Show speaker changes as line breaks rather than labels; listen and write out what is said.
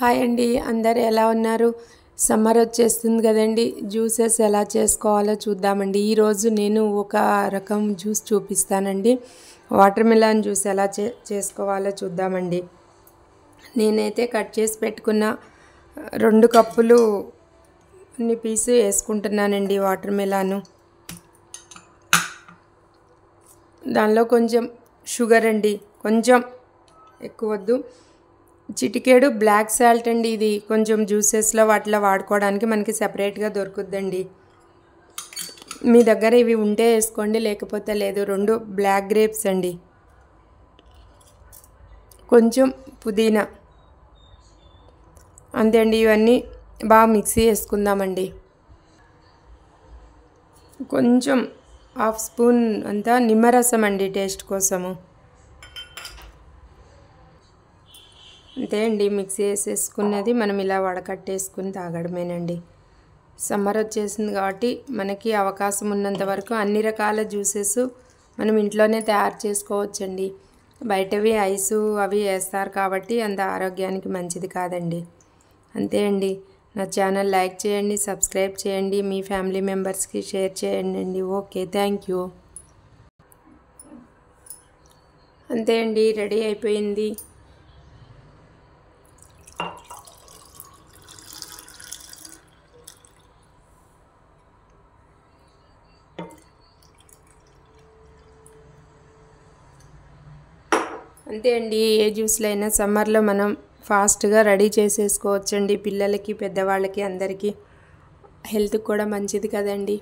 Hi అండి, అందరు ఎలా ఉన్నారు? సమ్మర్ వచ్చేస్తుంది కదండి. జ్యూసెస్ ఎలా చేసుకోవాలో చూద్దామండి. ఈరోజు నేను ఒక రకం జ్యూస్ చూపిస్తానండి. వాటర్ మిలన్ జ్యూస్ ఎలా చేసుకోవాలో చూద్దామండి. నేనైతే కట్ చేసి పెట్టుకున్న 2 కప్పులు పీసు వేసుకుంటున్నానండి వాటర్ మిలాను. దానిలో కొంచెం షుగర్ అండి, కొంచెం ఎక్కువ వద్దు. చిటికేడు బ్లాక్ సాల్ట్ అండి. ఇది కొంచెం జ్యూసెస్లో వాటిలో వాడుకోవడానికి మనకి సెపరేట్గా దొరుకుద్దండి. మీ దగ్గర ఇవి ఉంటే వేసుకోండి, లేకపోతే లేదు. 2 బ్లాక్ గ్రేప్స్ అండి, కొంచెం పుదీనా, అంతే అండి. ఇవన్నీ బాగా మిక్సీ వేసుకుందామండి. కొంచెం 1/2 స్పూన్ అంతా నిమ్మరసం అండి, టేస్ట్ కోసము. అంతే అండి, మిక్సీ వేసేసుకున్నది మనం ఇలా వడకట్టేసుకుని తాగడమేనండి. సమ్మర్ వచ్చేసింది కాబట్టి మనకి అవకాశం ఉన్నంత వరకు అన్ని రకాల జ్యూసెస్ మనం ఇంట్లోనే తయారు చేసుకోవచ్చండి. బయటవి ఐసు అవి వేస్తారు కాబట్టి అంత ఆరోగ్యానికి మంచిది కాదండి. అంతే అండి. నా ఛానల్ లైక్ చేయండి, సబ్స్క్రైబ్ చేయండి, మీ ఫ్యామిలీ మెంబర్స్కి షేర్ చేయండి. Okay, thank you. అంతే అండి, రెడీ అయిపోయింది. అంతే అండి, ఏ జ్యూస్లో అయినా సమ్మర్లో మనం ఫాస్ట్గా రెడీ చేసేసుకోవచ్చండి. పిల్లలకి, పెద్దవాళ్ళకి, అందరికీ హెల్త్కి కూడా మంచిది కదండి.